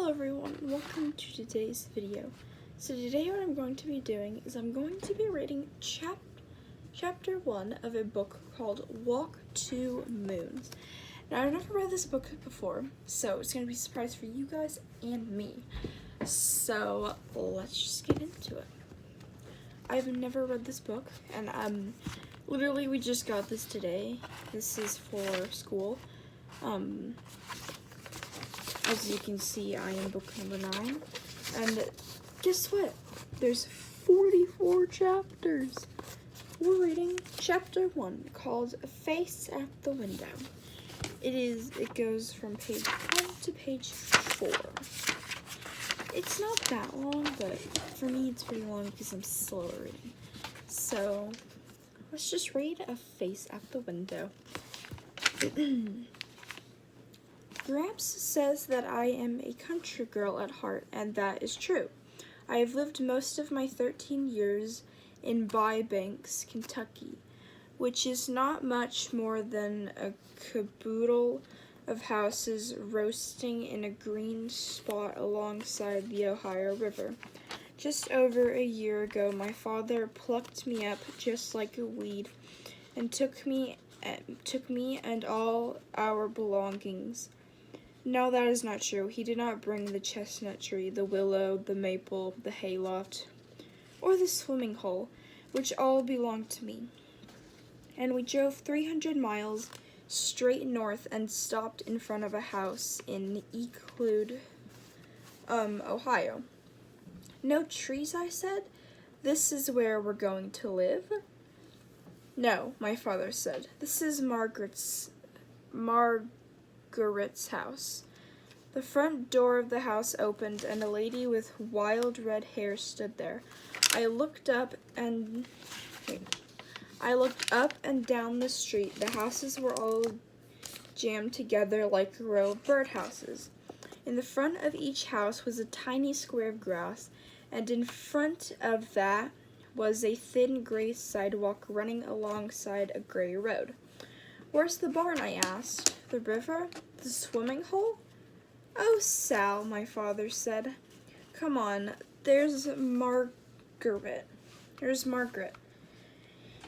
Hello everyone, welcome to today's video. So today what I'm going to be doing is I'm going to be reading chapter 1 of a book called Walk to Moons. Now I've never read this book before, so it's going to be a surprise for you guys and me. So let's just get into it. I've never read this book, and literally we just got this today. This is for school. As you can see, I am book number 9, and guess what? There's 44 chapters. We're reading chapter 1 called Face at the Window. It goes from page 1 to page 4. It's not that long, but for me it's pretty long because I'm slow reading. So let's just read A Face at the Window. Gramps says that I am a country girl at heart, and that is true. I have lived most of my 13 years in Banks, Kentucky, which is not much more than a caboodle of houses roasting in a green spot alongside the Ohio River. Just over a year ago, my father plucked me up just like a weed and took me and all our belongings. No, that is not true. He did not bring the chestnut tree, the willow, the maple, the hayloft, or the swimming hole, which all belonged to me. And we drove 300 miles straight north and stopped in front of a house in Euclid, Ohio. No trees, I said. This is where we're going to live? No, my father said. This is Margaret's house. The front door of the house opened, and a lady with wild red hair stood there. I looked up and down the street. The houses were all jammed together like a row of birdhouses. In the front of each house was a tiny square of grass, and in front of that was a thin gray sidewalk running alongside a gray road. Where's the barn? I asked. The river? The swimming hole? Oh, Sal, my father said. Come on, there's Margaret.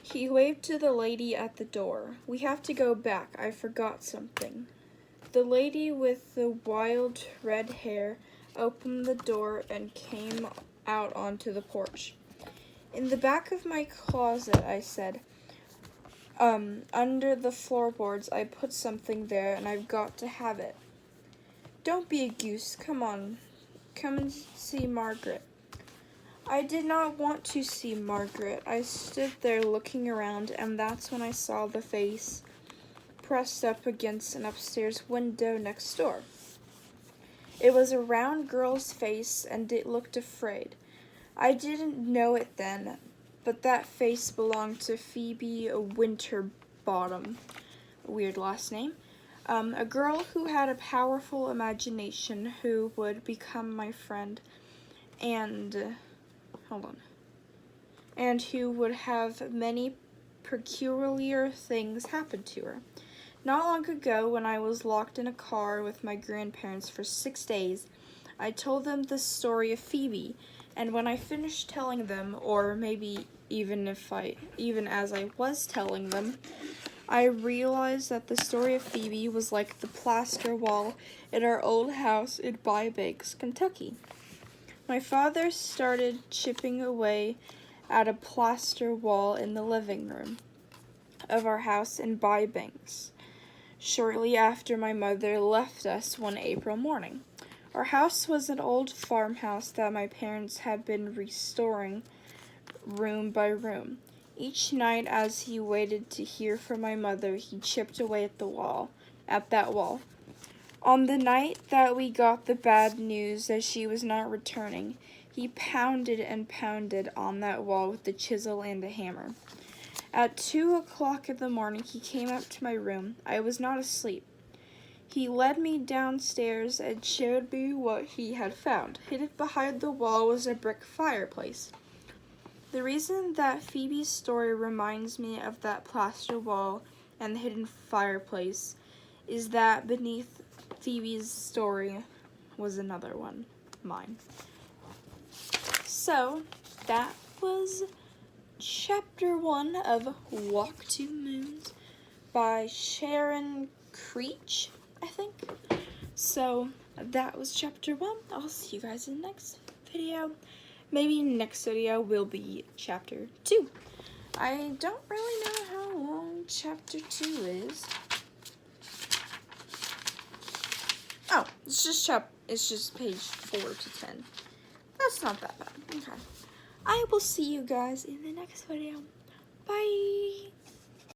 He waved to the lady at the door. We have to go back. I forgot something. The lady with the wild red hair opened the door and came out onto the porch. In the back of my closet, I said. Under the floorboards, I put something there, and I've got to have it. Don't be a goose. Come on. Come and see Margaret. I did not want to see Margaret. I stood there looking around, and that's when I saw the face pressed up against an upstairs window next door. It was a round girl's face, and it looked afraid. I didn't know it then, but that face belonged to Phoebe Winterbottom, a weird last name, a girl who had a powerful imagination who would become my friend and who would have many peculiar things happen to her. Not long ago, when I was locked in a car with my grandparents for 6 days, I told them the story of Phoebe, and when I finished telling them, or maybe even as I was telling them, I realized that the story of Phoebe was like the plaster wall in our old house in Banks, Kentucky. My father started chipping away at a plaster wall in the living room of our house in Banks, shortly after my mother left us one April morning. Our house was an old farmhouse that my parents had been restoring room by room. Each night as he waited to hear from my mother, he chipped away at that wall. On the night that we got the bad news that she was not returning, he pounded and pounded on that wall with a chisel and a hammer. At 2 o'clock in the morning, he came up to my room. I was not asleep. He led me downstairs and showed me what he had found. Hidden behind the wall was a brick fireplace. The reason that Phoebe's story reminds me of that plaster wall and the hidden fireplace is that beneath Phoebe's story was another one, mine. So, that was chapter 1 of Walk to Moons by Sharon Creech, I think. So, that was chapter 1. I'll see you guys in the next video. Maybe next video will be chapter 2. I don't really know how long chapter 2 is. Oh, it's just page 4 to 10. That's not that bad. Okay. I will see you guys in the next video. Bye!